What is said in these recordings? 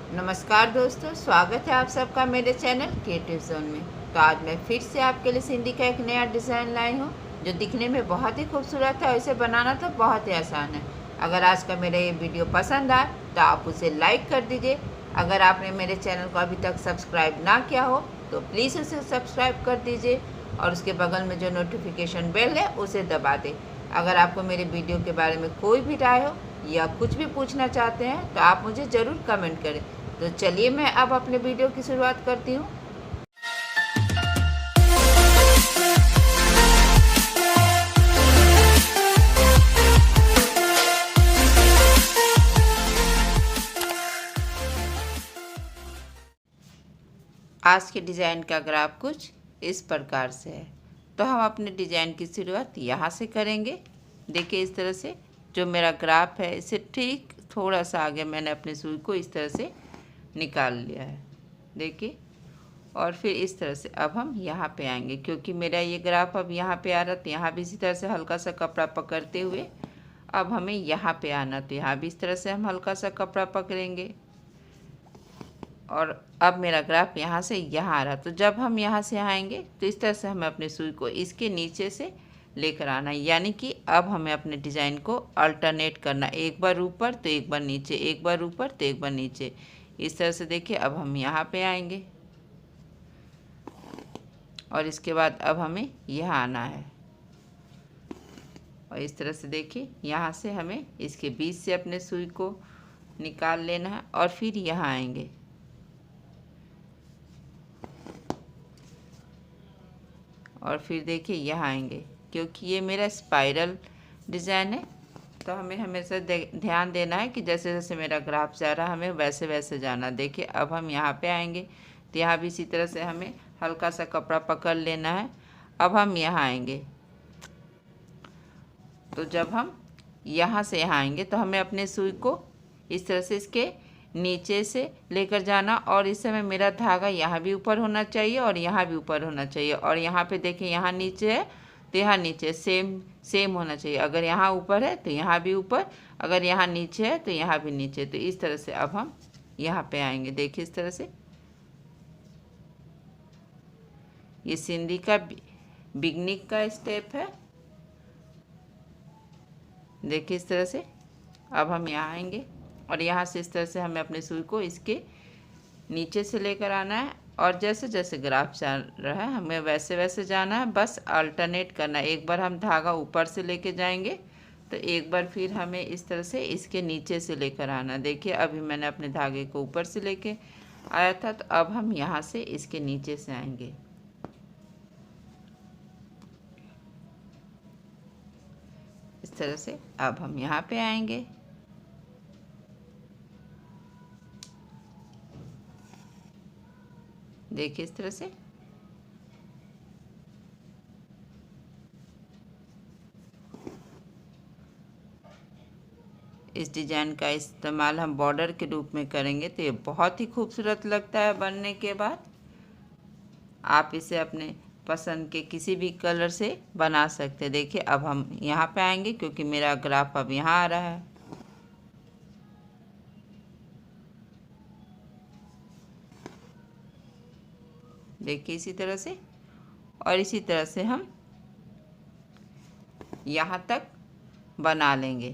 नमस्कार दोस्तों, स्वागत है आप सबका मेरे चैनल क्रिएटिव जोन में। तो आज मैं फिर से आपके लिए सिंधी का एक नया डिज़ाइन लाई हूँ जो दिखने में बहुत ही खूबसूरत है और इसे बनाना तो बहुत ही आसान है। अगर आज का मेरा ये वीडियो पसंद आए तो आप उसे लाइक कर दीजिए। अगर आपने मेरे चैनल को अभी तक सब्सक्राइब ना किया हो तो प्लीज़ उसे सब्सक्राइब कर दीजिए और उसके बगल में जो नोटिफिकेशन बेल है उसे दबा दें। अगर आपको मेरे वीडियो के बारे में कोई भी राय हो या कुछ भी पूछना चाहते हैं तो आप मुझे ज़रूर कमेंट करें। तो चलिए मैं अब अपने वीडियो की शुरुआत करती हूँ। आज के डिज़ाइन का ग्राफ कुछ इस प्रकार से है। तो हम अपने डिज़ाइन की शुरुआत यहाँ से करेंगे। देखिए इस तरह से जो मेरा ग्राफ है इसे ठीक थोड़ा सा आगे मैंने अपने सुई को इस तरह से निकाल लिया है। देखिए, और फिर इस तरह से अब हम यहाँ पे आएंगे क्योंकि मेरा ये ग्राफ अब यहाँ पे आ रहा, तो यहाँ भी इसी तरह से हल्का सा कपड़ा पकड़ते हुए अब हमें यहाँ पे आना, तो यहाँ भी इस तरह से हम हल्का सा कपड़ा पकड़ेंगे और अब मेरा ग्राफ यहाँ से यहाँ आ रहा। तो जब हम यहाँ से आएंगे तो इस तरह से हमें अपने सुई को इसके नीचे से लेकर आना, यानी कि अब हमें अपने डिज़ाइन को अल्टरनेट करना, एक बार ऊपर तो एक बार नीचे, एक बार ऊपर तो एक बार नीचे। इस तरह से देखिए अब हम यहाँ पे आएंगे और इसके बाद अब हमें यहाँ आना है और इस तरह से देखिए यहाँ से हमें इसके बीच से अपने सुई को निकाल लेना है और फिर यहाँ आएंगे और फिर देखिए यहाँ आएंगे। क्योंकि ये मेरा स्पाइरल डिज़ाइन है तो हमें हमेशा ध्यान देना है कि जैसे जैसे मेरा ग्राफ जा रहा है हमें वैसे वैसे जाना। देखिए अब हम यहाँ पे आएंगे तो यहाँ भी इसी तरह से हमें हल्का सा कपड़ा पकड़ लेना है। अब हम यहाँ आएंगे, तो जब हम यहाँ से यहाँ आएंगे तो हमें अपने सुई को इस तरह से इसके नीचे से लेकर जाना और इस समय मेरा धागा यहाँ भी ऊपर होना चाहिए और यहाँ भी ऊपर होना चाहिए। और यहाँ पे देखिए यहाँ नीचे है तो यहाँ नीचे सेम होना चाहिए। अगर यहाँ ऊपर है तो यहाँ भी ऊपर, अगर यहाँ नीचे है तो यहाँ भी नीचे। तो इस तरह से अब हम यहाँ पे आएंगे। देखिए इस तरह से ये सिंधी का बिगनिंग का स्टेप है। देखिए इस तरह से अब हम यहाँ आएंगे और यहाँ से इस तरह से हमें अपने सुई को इसके नीचे से लेकर आना है और जैसे जैसे ग्राफ चल रहा है हमें वैसे वैसे जाना है, बस अल्टरनेट करना। एक बार हम धागा ऊपर से लेके जाएंगे तो एक बार फिर हमें इस तरह से इसके नीचे से लेकर आना। देखिए अभी मैंने अपने धागे को ऊपर से लेके आया था, तो अब हम यहाँ से इसके नीचे से आएंगे। इस तरह से अब हम यहाँ पे आएंगे देखिए इस तरह से इस डिज़ाइन का इस्तेमाल हम बॉर्डर के रूप में करेंगे तो ये बहुत ही खूबसूरत लगता है बनने के बाद। आप इसे अपने पसंद के किसी भी कलर से बना सकते हैं। देखिए अब हम यहाँ पे आएंगे क्योंकि मेरा ग्राफ अब यहाँ आ रहा है। देखिए इसी तरह से और इसी तरह से हम यहाँ तक बना लेंगे।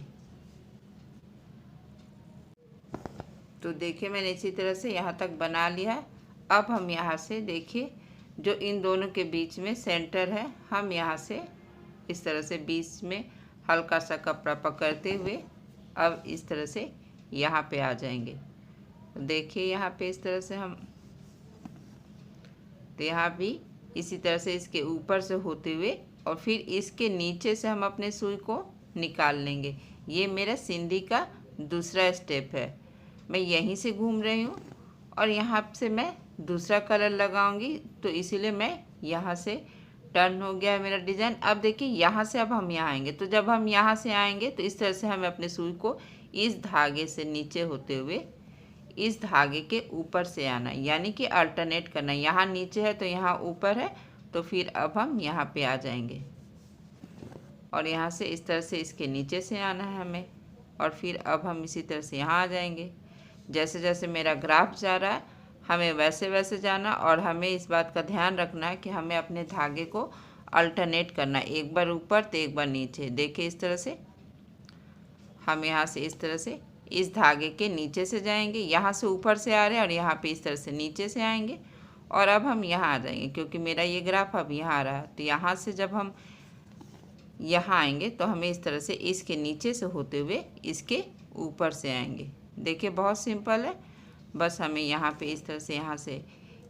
तो देखिए मैंने इसी तरह से यहाँ तक बना लिया है। अब हम यहाँ से देखिए जो इन दोनों के बीच में सेंटर है, हम यहाँ से इस तरह से बीच में हल्का सा कपड़ा पकड़ते हुए अब इस तरह से यहाँ पे आ जाएंगे। तो देखिए यहाँ पे इस तरह से हम, तो यहाँ भी इसी तरह से इसके ऊपर से होते हुए और फिर इसके नीचे से हम अपने सुई को निकाल लेंगे। ये मेरा सिंधी का दूसरा स्टेप है। मैं यहीं से घूम रही हूँ और यहाँ से मैं दूसरा कलर लगाऊंगी, तो इसीलिए मैं यहाँ से टर्न हो गया है मेरा डिज़ाइन। अब देखिए यहाँ से अब हम यहाँ आएंगे, तो जब हम यहाँ से आएंगे तो इस तरह से हमें अपने सुई को इस धागे से नीचे होते हुए इस धागे के ऊपर से आना, यानी कि अल्टरनेट करना। यहाँ नीचे है तो यहाँ ऊपर है, तो फिर अब हम यहाँ पे आ जाएंगे और यहाँ से इस तरह से इसके नीचे से आना है हमें और फिर अब हम इसी तरह से यहाँ आ जाएंगे। जैसे जैसे मेरा ग्राफ जा रहा है हमें वैसे वैसे जाना, और हमें इस बात का ध्यान रखना है कि हमें अपने धागे को अल्टरनेट करना है, एक बार ऊपर तो एक बार नीचे। देखिए इस तरह से हम यहाँ से इस तरह से इस धागे के नीचे से जाएंगे, यहाँ से ऊपर से आ रहे हैं और यहाँ पे इस तरह से नीचे से आएंगे, और अब हम यहाँ आ जाएंगे क्योंकि मेरा ये ग्राफ अब यहाँ आ रहा है। तो यहाँ से जब हम यहाँ आएंगे तो हमें इस तरह से इसके नीचे से होते हुए इसके ऊपर से आएंगे। देखिए बहुत सिंपल है, बस हमें यहाँ पे इस तरह से यहाँ से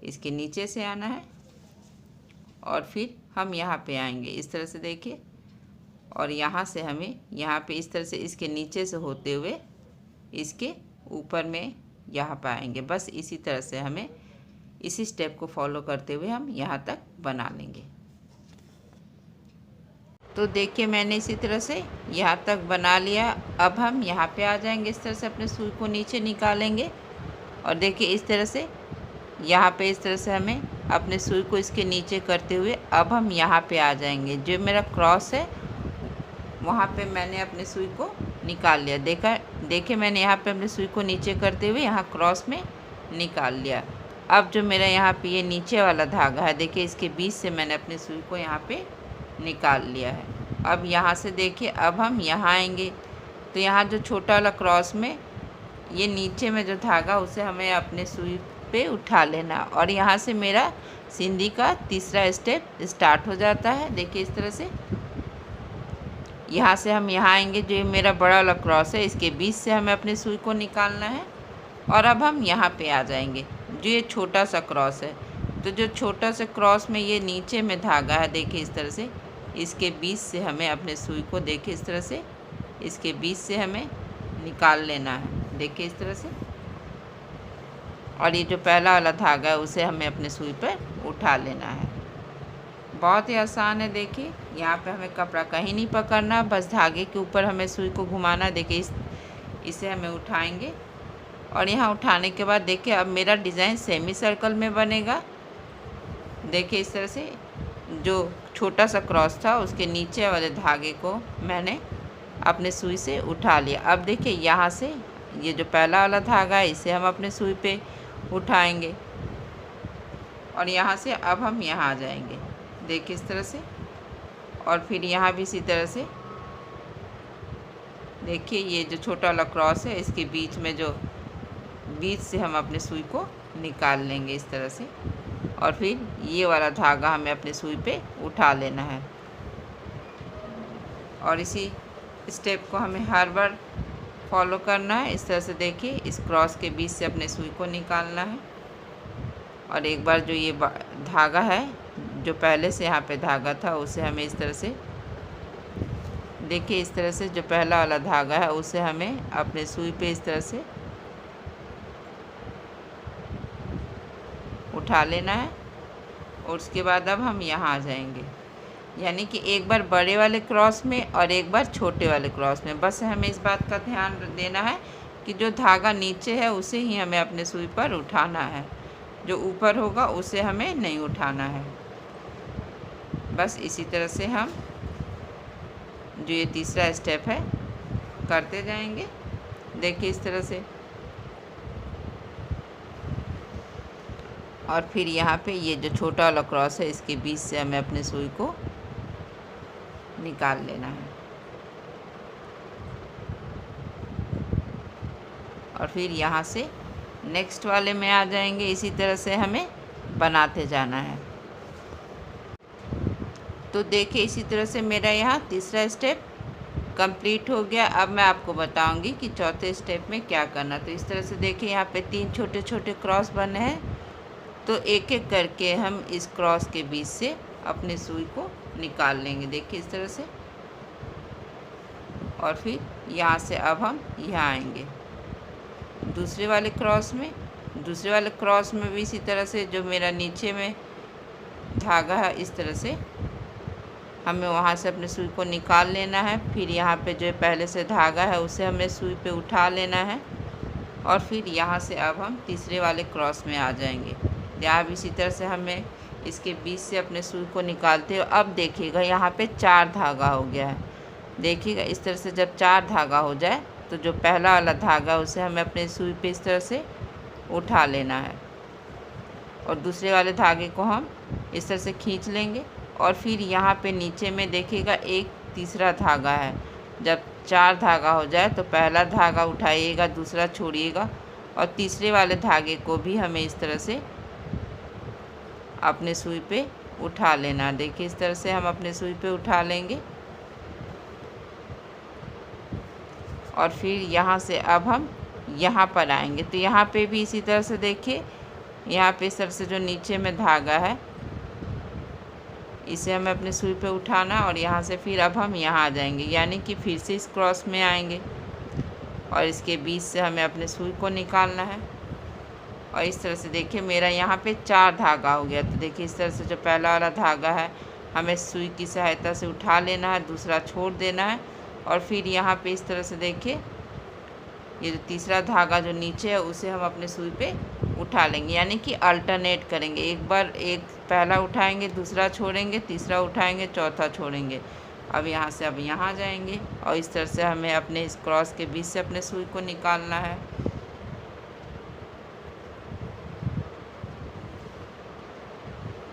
इसके नीचे से आना है और फिर हम यहाँ पे आएंगे इस तरह से। देखिए, और यहाँ से हमें यहाँ पे इस तरह से इसके नीचे से होते हुए इसके ऊपर में यहाँ पे आएंगे। बस इसी तरह से हमें इसी स्टेप को फॉलो करते हुए हम यहाँ तक बना लेंगे। तो देखिए मैंने इसी तरह से यहाँ तक बना लिया। अब हम यहाँ पे आ जाएंगे, इस तरह से अपने सुई को नीचे निकालेंगे और देखिए इस तरह से यहाँ पे इस तरह से हमें अपने सुई को इसके नीचे करते हुए अब हम यहाँ पे आ जाएंगे। जो मेरा क्रॉस है वहाँ पे मैंने अपने सुई को निकाल लिया। देखिए मैंने यहाँ पे अपने सुई को नीचे करते हुए यहाँ क्रॉस में निकाल लिया। अब जो मेरा यहाँ पे ये नीचे वाला धागा है, देखिए इसके बीच से मैंने अपने सुई को यहाँ पे निकाल लिया है। अब यहाँ से देखिए अब हम यहाँ आएंगे तो यहाँ जो छोटा वाला क्रॉस में ये नीचे में जो धागा उसे हमें अपने सुई पे उठा लेना, और यहाँ से मेरा सिंधी का तीसरा स्टेप स्टार्ट हो जाता है। देखिए इस तरह से यहाँ से हम यहाँ आएंगे, जो ये मेरा बड़ा वाला क्रॉस है इसके बीच से हमें अपने सुई को निकालना है, और अब हम यहाँ पे आ जाएंगे जो ये छोटा सा क्रॉस है। तो जो छोटा सा क्रॉस में ये नीचे में धागा है, देखिए इस तरह से इसके बीच से हमें अपने सुई को देखिए इस तरह से इसके बीच से हमें निकाल लेना है। देखिए इस तरह से, और ये जो पहला वाला धागा है उसे हमें अपने सुई पर उठा लेना है। बहुत ही आसान है। देखिए यहाँ पे हमें कपड़ा कहीं नहीं पकड़ना, बस धागे के ऊपर हमें सुई को घुमाना। देखिए इसे हमें उठाएंगे, और यहाँ उठाने के बाद देखिए अब मेरा डिज़ाइन सेमी सर्कल में बनेगा। देखिए इस तरह से जो छोटा सा क्रॉस था उसके नीचे वाले धागे को मैंने अपने सुई से उठा लिया। अब देखिए यहाँ से ये जो पहला वाला धागा है इसे हम अपने सुई पे उठाएंगे, और यहाँ से अब हम यहाँ आ जाएंगे। देखिए इस तरह से, और फिर यहाँ भी इसी तरह से देखिए ये जो छोटा वाला क्रॉस है इसके बीच में जो बीच से हम अपने सुई को निकाल लेंगे इस तरह से, और फिर ये वाला धागा हमें अपने सुई पे उठा लेना है। और इसी स्टेप को हमें हर बार फॉलो करना है। इस तरह से देखिए इस क्रॉस के बीच से अपने सुई को निकालना है, और एक बार जो ये धागा है जो पहले से यहाँ पे धागा था उसे हमें इस तरह से देखिए इस तरह से जो पहला वाला धागा है उसे हमें अपने सुई पे इस तरह से उठा लेना है, और उसके बाद अब हम यहाँ आ जाएंगे। यानी कि एक बार बड़े वाले क्रॉस में और एक बार छोटे वाले क्रॉस में। बस हमें इस बात का ध्यान देना है कि जो धागा नीचे है उसे ही हमें अपने सुई पर उठाना है, जो ऊपर होगा उसे हमें नहीं उठाना है। बस इसी तरह से हम जो ये तीसरा स्टेप है करते जाएंगे। देखिए इस तरह से, और फिर यहाँ पे ये जो छोटा वाला क्रॉस है इसके बीच से हमें अपने सुई को निकाल लेना है, और फिर यहाँ से नेक्स्ट वाले में आ जाएंगे। इसी तरह से हमें बनाते जाना है। तो देखिए इसी तरह से मेरा यहाँ तीसरा स्टेप कंप्लीट हो गया। अब मैं आपको बताऊंगी कि चौथे स्टेप में क्या करना। तो इस तरह से देखिए यहाँ पे 3 छोटे छोटे क्रॉस बने हैं, तो एक एक करके हम इस क्रॉस के बीच से अपने सुई को निकाल लेंगे। देखिए इस तरह से, और फिर यहाँ से अब हम यहाँ आएंगे दूसरे वाले क्रॉस में। दूसरे वाले क्रॉस में भी इसी तरह से जो मेरा नीचे में धागा है इस तरह से हमें वहाँ से अपने सुई को निकाल लेना है। फिर यहाँ पे जो पहले से धागा है उसे हमें सुई पे उठा लेना है, और फिर यहाँ से अब हम तीसरे वाले क्रॉस में आ जाएंगे। यहाँ भी इसी तरह से हमें इसके बीच से अपने सुई को निकालते हो। अब देखिएगा यहाँ पे 4 धागा हो गया है। देखिएगा इस तरह से जब 4 धागा हो जाए तो जो पहला वाला धागा उसे हमें अपने सुई पे इस तरह से उठा लेना है और दूसरे वाले धागे को हम इस तरह से खींच लेंगे। और फिर यहाँ पे नीचे में देखिएगा एक तीसरा धागा है। जब 4 धागा हो जाए तो पहला धागा उठाइएगा, दूसरा छोड़िएगा और तीसरे वाले धागे को भी हमें इस तरह से अपने सुई पे उठा लेना। देखिए इस तरह से हम अपने सुई पे उठा लेंगे और फिर यहाँ से अब हम यहाँ पर आएंगे। तो यहाँ पे भी इसी तरह से देखिए, यहाँ पे इस तरह से जो नीचे में धागा है इसे हमें अपने सुई पे उठाना और यहाँ से फिर अब हम यहाँ आ जाएंगे, यानी कि फिर से इस क्रॉस में आएंगे और इसके बीच से हमें अपने सुई को निकालना है। और इस तरह से देखिए मेरा यहाँ पे 4 धागा हो गया। तो देखिए इस तरह से जो पहला वाला धागा है हमें सुई की सहायता से उठा लेना है, दूसरा छोड़ देना है और फिर यहाँ पे इस तरह से देखिए ये जो तीसरा धागा जो नीचे है उसे हम अपने सुई पे उठा लेंगे, यानी कि अल्टरनेट करेंगे। एक बार एक पहला उठाएंगे, दूसरा छोड़ेंगे, तीसरा उठाएंगे, चौथा छोड़ेंगे। अब यहाँ से अब यहाँ जाएंगे और इस तरह से हमें अपने इस क्रॉस के बीच से अपने सुई को निकालना है।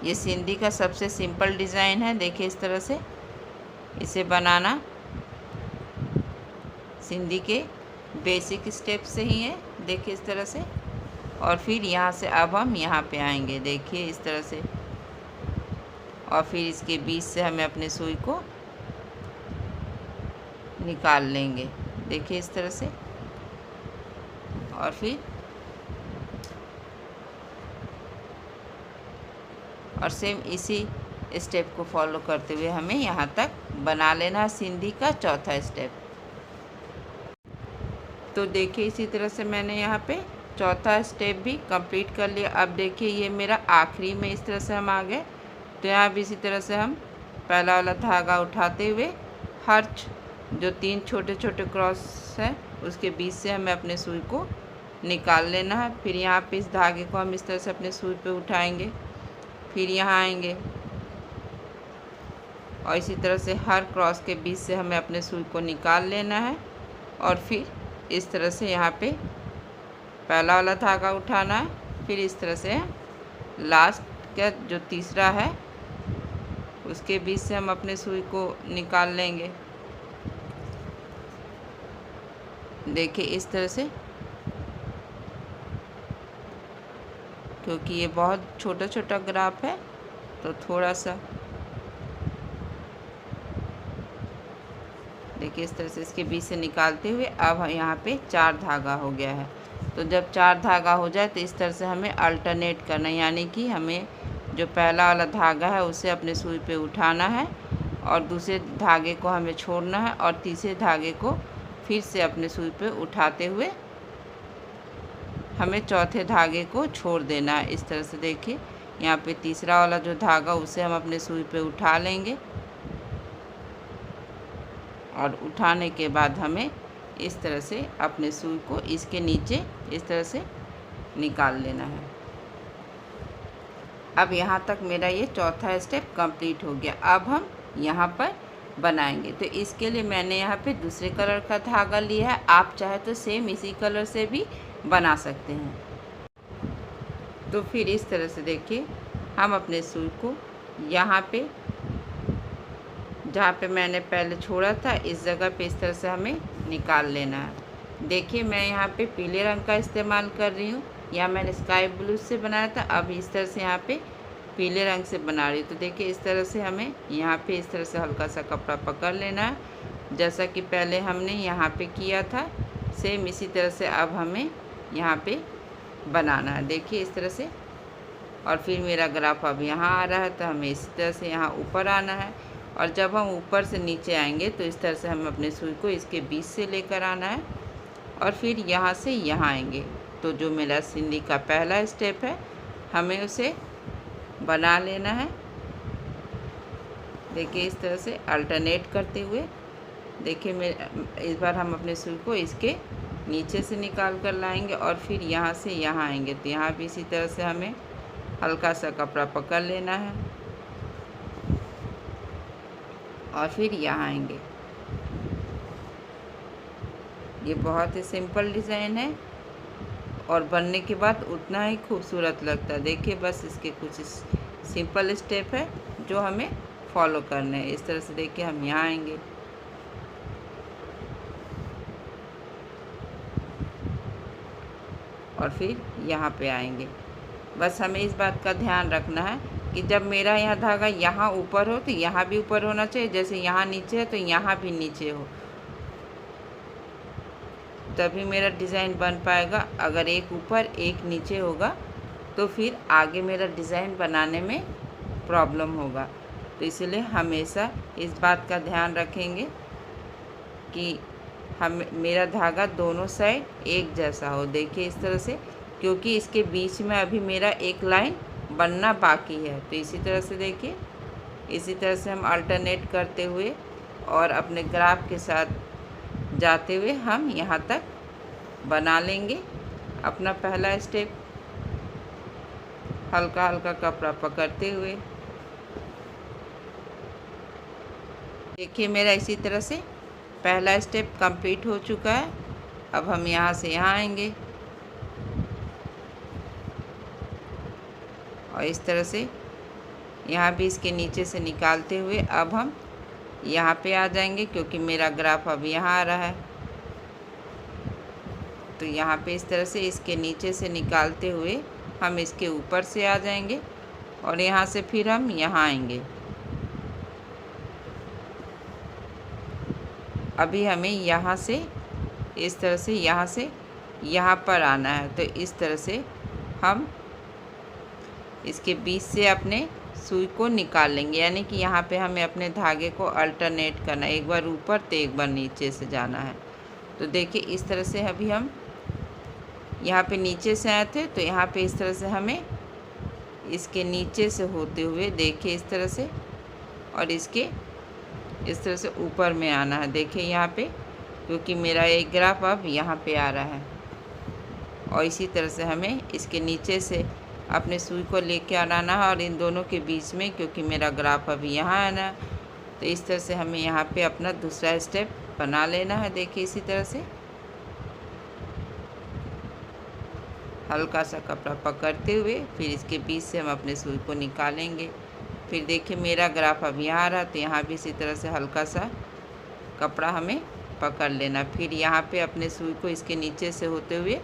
ये सिंधी का सबसे सिंपल डिज़ाइन है। देखिए इस तरह से इसे बनाना सिंधी के बेसिक स्टेप से ही है। देखिए इस तरह से और फिर यहाँ से अब हम यहाँ पे आएंगे, देखिए इस तरह से और फिर इसके बीच से हमें अपने सुई को निकाल लेंगे। देखिए इस तरह से और फिर और सेम इसी स्टेप को फॉलो करते हुए हमें यहाँ तक बना लेना है सिंधी का चौथा स्टेप। तो देखिए इसी तरह से मैंने यहाँ पे चौथा स्टेप भी कंप्लीट कर लिया। अब देखिए ये मेरा आखिरी में इस तरह से हम आ गए। तो यहाँ भी इसी तरह से हम पहला वाला धागा उठाते हुए हर जो 3 छोटे छोटे क्रॉस है उसके बीच से हमें अपने सुई को निकाल लेना है। फिर यहाँ पे इस धागे को हम इस तरह से अपने सुई पे उठाएंगे, फिर यहाँ आएंगे और इसी तरह से हर क्रॉस के बीच से हमें अपने सुई को निकाल लेना है और फिर इस तरह से यहाँ पे पहला वाला धागा उठाना है, फिर इस तरह से लास्ट का जो तीसरा है उसके बीच से हम अपने सुई को निकाल लेंगे। देखिए इस तरह से, क्योंकि ये बहुत छोटा छोटा ग्राफ है तो थोड़ा सा देखिए इस तरह से इसके बीच से निकालते हुए अब यहाँ पे 4 धागा हो गया है। तो जब 4 धागा हो जाए तो इस तरह से हमें अल्टरनेट करना है, यानी कि हमें जो पहला वाला धागा है उसे अपने सुई पे उठाना है और दूसरे धागे को हमें छोड़ना है और तीसरे धागे को फिर से अपने सुई पे उठाते हुए हमें चौथे धागे को छोड़ देना है। इस तरह से देखिए यहाँ पे तीसरा वाला जो धागा उसे हम अपने सुई पे उठा लेंगे और उठाने के बाद हमें इस तरह से अपने सुई को इसके नीचे इस तरह से निकाल लेना है। अब यहाँ तक मेरा ये चौथा स्टेप कंप्लीट हो गया। अब हम यहाँ पर बनाएंगे। तो इसके लिए मैंने यहाँ पे दूसरे कलर का धागा लिया है। आप चाहे तो सेम इसी कलर से भी बना सकते हैं। तो फिर इस तरह से देखिए हम अपने सुई को यहाँ पे जहाँ पे मैंने पहले छोड़ा था इस जगह पे इस तरह से हमें निकाल लेना है। देखिए मैं यहाँ पे पीले रंग का इस्तेमाल कर रही हूँ, यहाँ मैंने स्काई ब्लू से बनाया था, अब इस तरह से यहाँ पे पीले रंग से बना रही हूँ। तो देखिए इस तरह से हमें यहाँ पे इस तरह से हल्का सा कपड़ा पकड़ लेना है, जैसा कि पहले हमने यहाँ पे किया था सेम इसी तरह से अब हमें यहाँ पे बनाना है। देखिए इस तरह से और फिर मेरा ग्राफ अब यहाँ आ रहा है तो हमें इसी तरह से यहाँ ऊपर आना है और जब हम ऊपर से नीचे आएंगे तो इस तरह से हम अपने सुई को इसके बीच से लेकर आना है और फिर यहाँ से यहाँ आएंगे। तो जो मेरा सिंधी का पहला स्टेप है हमें उसे बना लेना है। देखिए इस तरह से अल्टरनेट करते हुए देखिए इस बार हम अपने सुई को इसके नीचे से निकाल कर लाएंगे और फिर यहाँ से यहाँ आएंगे। तो यहाँ भी इसी तरह से हमें हल्का सा कपड़ा पकड़ लेना है और फिर यहाँ आएंगे। ये बहुत ही सिंपल डिज़ाइन है और बनने के बाद उतना ही खूबसूरत लगता है। देखिए बस इसके कुछ सिंपल स्टेप है जो हमें फॉलो करने हैं। इस तरह से देखिए हम यहाँ आएंगे और फिर यहाँ पे आएंगे। बस हमें इस बात का ध्यान रखना है कि जब मेरा यहाँ धागा यहाँ ऊपर हो तो यहाँ भी ऊपर होना चाहिए, जैसे यहाँ नीचे है तो यहाँ भी नीचे हो, तभी मेरा डिज़ाइन बन पाएगा। अगर एक ऊपर एक नीचे होगा तो फिर आगे मेरा डिज़ाइन बनाने में प्रॉब्लम होगा। तो इसलिए हमेशा इस बात का ध्यान रखेंगे कि मेरा धागा दोनों साइड एक जैसा हो। देखिए इस तरह से, क्योंकि इसके बीच में अभी मेरा एक लाइन बनना बाकी है। तो इसी तरह से देखिए, इसी तरह से हम अल्टरनेट करते हुए और अपने ग्राफ के साथ जाते हुए हम यहाँ तक बना लेंगे अपना पहला स्टेप। हल्का हल्का कपड़ा पकड़ते हुए देखिए मेरा इसी तरह से पहला स्टेप कंप्लीट हो चुका है। अब हम यहाँ से यहाँ आएंगे और इस तरह से यहाँ भी इसके नीचे से निकालते हुए अब हम यहाँ पे आ जाएंगे, क्योंकि मेरा ग्राफ अब यहाँ आ रहा है। तो यहाँ पे इस तरह से इसके नीचे से निकालते हुए हम इसके ऊपर से आ जाएंगे और यहाँ से फिर हम यहाँ आएंगे। अभी हमें यहाँ से इस तरह से यहाँ से यहाँ पर आना है। तो इस तरह से हम इसके बीच से अपने सुई को निकाल लेंगे, यानी कि यहाँ पे हमें अपने धागे को अल्टरनेट करना है, एक बार ऊपर तो एक बार नीचे से जाना है। तो देखिए इस तरह से अभी हम यहाँ पे नीचे से आए थे, तो यहाँ पे इस तरह से हमें इसके नीचे से होते हुए देखिए इस तरह से और इसके इस तरह से ऊपर में आना है। देखिए यहाँ पे, क्योंकि मेरा एक ग्राफ अब यहाँ पे आ रहा है और इसी तरह से हमें इसके नीचे से अपने सुई को लेके आना है और इन दोनों के बीच में, क्योंकि मेरा ग्राफ अभी यहाँ आना है, तो इस तरह से हमें यहाँ पे अपना दूसरा स्टेप बना लेना है। देखिए इसी तरह से हल्का सा कपड़ा पकड़ते हुए फिर इसके बीच से हम अपने सुई को निकालेंगे। फिर देखिए मेरा ग्राफ अब यहाँ आ रहा, तो यहाँ भी इसी तरह से हल्का सा कपड़ा हमें पकड़ लेना। फिर यहाँ पे अपने सुई को इसके नीचे से होते हुए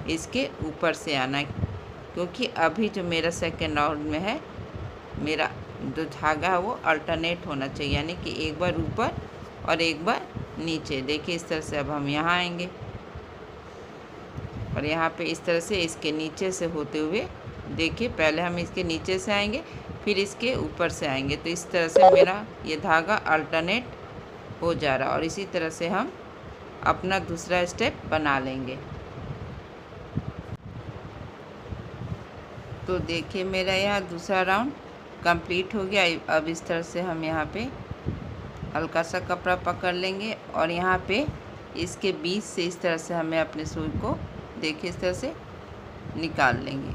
इसके ऊपर से आना, क्योंकि अभी जो मेरा सेकेंड राउंड में है मेरा जो धागा है वो अल्टरनेट होना चाहिए, यानी कि एक बार ऊपर और एक बार नीचे। देखिए इस तरह से अब हम यहाँ आएंगे और यहाँ पे इस तरह से इसके नीचे से होते हुए देखिए पहले हम इसके नीचे से आएंगे फिर इसके ऊपर से आएंगे। तो इस तरह से मेरा ये धागा अल्टरनेट हो जा रहा है और इसी तरह से हम अपना दूसरा स्टेप बना लेंगे। तो देखिए मेरा यहाँ दूसरा राउंड कंप्लीट हो गया। अब इस तरह से हम यहाँ पे हल्का सा कपड़ा पकड़ लेंगे और यहाँ पे इसके बीच से इस तरह से हमें अपने सुई को देखिए इस तरह से निकाल लेंगे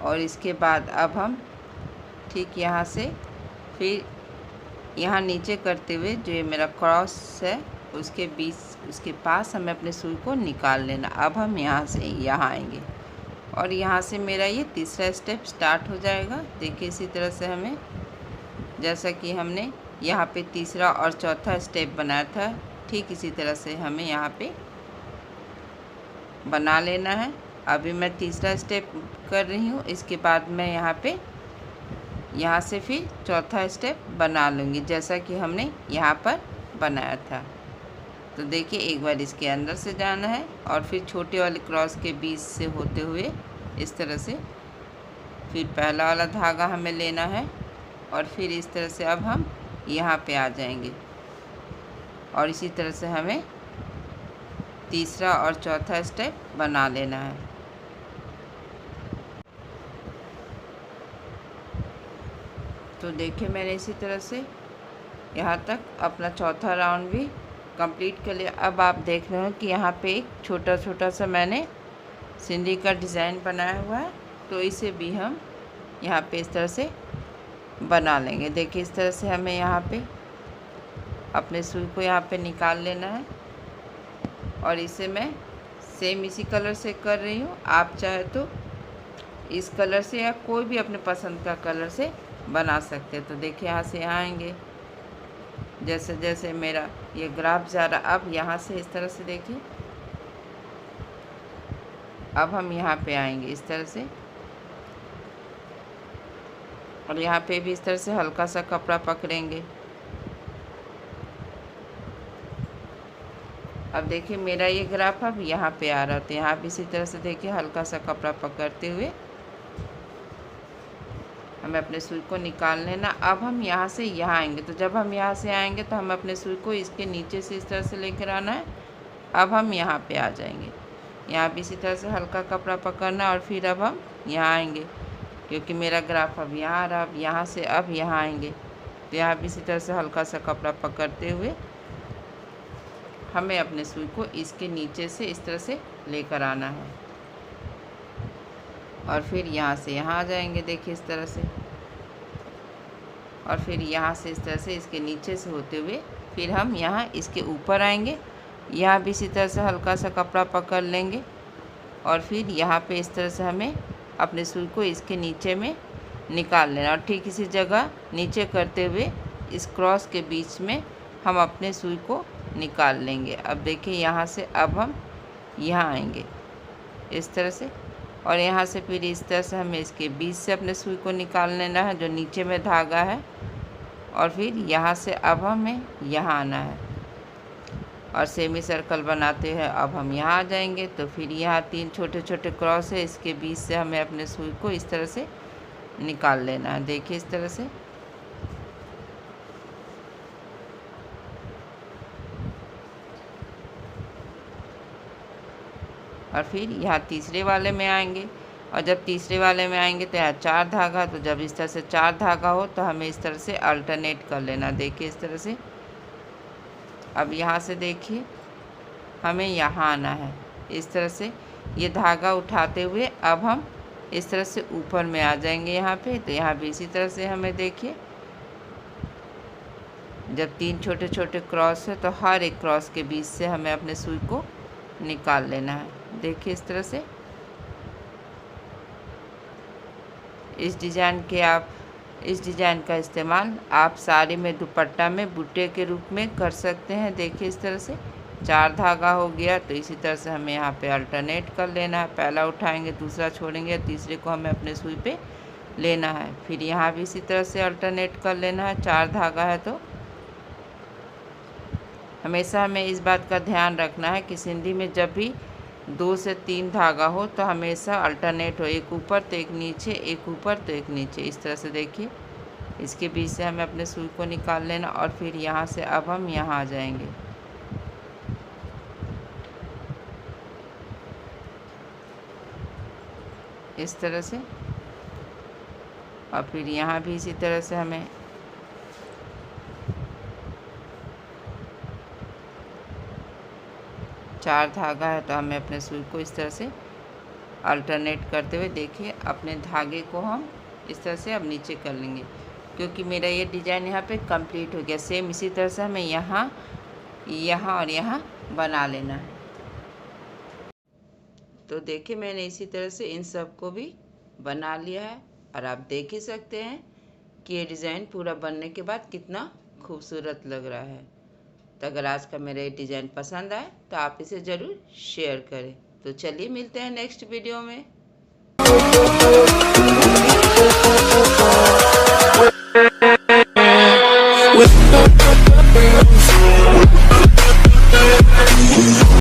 और इसके बाद अब हम ठीक यहाँ से फिर यहाँ नीचे करते हुए जो ये मेरा क्रॉस है उसके बीच उसके पास हमें अपने सुई को निकाल लेना। अब हम यहाँ से यहाँ आएंगे और यहाँ से मेरा ये तीसरा स्टेप स्टार्ट हो जाएगा। देखिए इसी तरह से हमें, जैसा कि हमने यहाँ पे तीसरा और चौथा स्टेप बनाया था, ठीक इसी तरह से हमें यहाँ पे बना लेना है। अभी मैं तीसरा स्टेप कर रही हूँ, इसके बाद मैं यहाँ से फिर चौथा स्टेप बना लूँगी, जैसा कि हमने यहाँ पर बनाया था। तो देखिए एक बार इसके अंदर से जाना है और फिर छोटे वाले क्रॉस के बीच से होते हुए इस तरह से फिर पहला वाला धागा हमें लेना है और फिर इस तरह से अब हम यहाँ पे आ जाएंगे और इसी तरह से हमें तीसरा और चौथा स्टेप बना लेना है। तो देखिए मैंने इसी तरह से यहाँ तक अपना चौथा राउंड भी कंप्लीट कर लिया। अब आप देख रहे हो कि यहाँ पे एक छोटा छोटा सा मैंने सिंदरी का डिज़ाइन बनाया हुआ है, तो इसे भी हम यहाँ पे इस तरह से बना लेंगे। देखिए इस तरह से हमें यहाँ पे अपने सुई को यहाँ पे निकाल लेना है और इसे मैं सेम इसी कलर से कर रही हूँ। आप चाहे तो इस कलर से या कोई भी अपने पसंद का कलर से बना सकते हैं। तो देखिए यहाँ से यहाँ आएंगे, जैसे जैसे मेरा ये ग्राफ जा रहा, अब यहाँ से इस तरह से देखिए, अब हम यहाँ पे आएंगे इस तरह से, और यहाँ पे भी इस तरह से हल्का सा कपड़ा पकड़ेंगे। अब देखिए मेरा ये ग्राफ अब यहाँ पे आ रहा, तो यहाँ भी इसी तरह से देखिए हल्का सा कपड़ा पकड़ते हुए हमें अपने सुई को निकाल लेना। अब हम यहाँ से यहाँ आएंगे, तो जब हम यहाँ से आएंगे तो हम अपने सुई को इसके नीचे से इस तरह से लेकर आना है। अब हम यहाँ पे आ जाएंगे, यहाँ भी इसी तरह से हल्का कपड़ा पकड़ना, और फिर अब हम यहाँ आएंगे, क्योंकि मेरा ग्राफ अब यहाँ आ रहा। अब यहाँ से अब यहाँ आएंगे, तो यहाँ भी इसी तरह से हल्का सा कपड़ा पकड़ते हुए हमें अपने सुई को इसके नीचे से इस तरह से लेकर आना है, और फिर यहाँ से यहाँ आ जाएंगे, देखिए इस तरह से, और फिर यहाँ से इस तरह से इसके नीचे से होते हुए फिर हम यहाँ इसके ऊपर आएंगे। यहाँ भी इसी तरह से हल्का सा कपड़ा पकड़ लेंगे, और फिर यहाँ पे इस तरह से हमें अपने सुई को इसके नीचे में निकाल लेना, और ठीक इसी जगह नीचे करते हुए इस क्रॉस के बीच में हम अपने सुई को निकाल लेंगे। अब देखिए यहाँ से अब हम यहाँ आएंगे इस तरह से, और यहाँ से फिर इस तरह से हमें इसके बीच से अपने सुई को निकाल लेना है, जो नीचे में धागा है, और फिर यहाँ से अब हमें यहाँ आना है, और सेमी सर्कल बनाते हैं अब हम यहाँ आ जाएंगे। तो फिर यहाँ 3 छोटे छोटे क्रॉस है, इसके बीच से हमें अपने सुई को इस तरह से निकाल लेना है, देखिए इस तरह से। और फिर यहाँ तीसरे वाले में आएंगे, और जब तीसरे वाले में आएंगे तो यहाँ 4 धागा, तो जब इस तरह से 4 धागा हो तो हमें इस तरह से अल्टरनेट कर लेना, देखिए इस तरह से। अब यहाँ से देखिए हमें यहाँ आना है इस तरह से, ये धागा उठाते हुए अब हम इस तरह से ऊपर में आ जाएंगे यहाँ पे। तो यहाँ भी इसी तरह से हमें देखिए, जब 3 छोटे छोटे क्रॉस है तो हर एक क्रॉस के बीच से हमें अपने सुई को निकाल लेना है, देखिए इस तरह से। इस डिज़ाइन का इस्तेमाल आप साड़ी में, दुपट्टा में बुट्टे के रूप में कर सकते हैं, देखिए इस तरह से। 4 धागा हो गया, तो इसी तरह से हमें यहाँ पे अल्टरनेट कर लेना है, पहला उठाएंगे, दूसरा छोड़ेंगे, तीसरे को हमें अपने सुई पे लेना है। फिर यहाँ भी इसी तरह से अल्टरनेट कर लेना है, 4 धागा है तो। हमेशा हमें इस बात का ध्यान रखना है कि सिंधी में जब भी 2 से 3 धागा हो तो हमेशा अल्टरनेट हो, एक ऊपर तो एक नीचे, एक ऊपर तो एक नीचे, इस तरह से देखिए। इसके बीच से हमें अपने सुई को निकाल लेना, और फिर यहाँ से अब हम यहाँ आ जाएंगे, इस तरह से। और फिर यहाँ भी इसी तरह से हमें चार धागा है, तो हमें अपने सुई को इस तरह से अल्टरनेट करते हुए देखिए अपने धागे को हम इस तरह से अब नीचे कर लेंगे, क्योंकि मेरा ये डिज़ाइन यहाँ पे कंप्लीट हो गया। सेम इसी तरह से हमें यहाँ, यहाँ और यहाँ बना लेना है। तो देखिए मैंने इसी तरह से इन सब को भी बना लिया है, और आप देख ही सकते हैं कि ये डिज़ाइन पूरा बनने के बाद कितना खूबसूरत लग रहा है। तो अगर आज का मेरा ये डिज़ाइन पसंद आए तो आप इसे ज़रूर शेयर करें। तो चलिए मिलते हैं नेक्स्ट वीडियो में।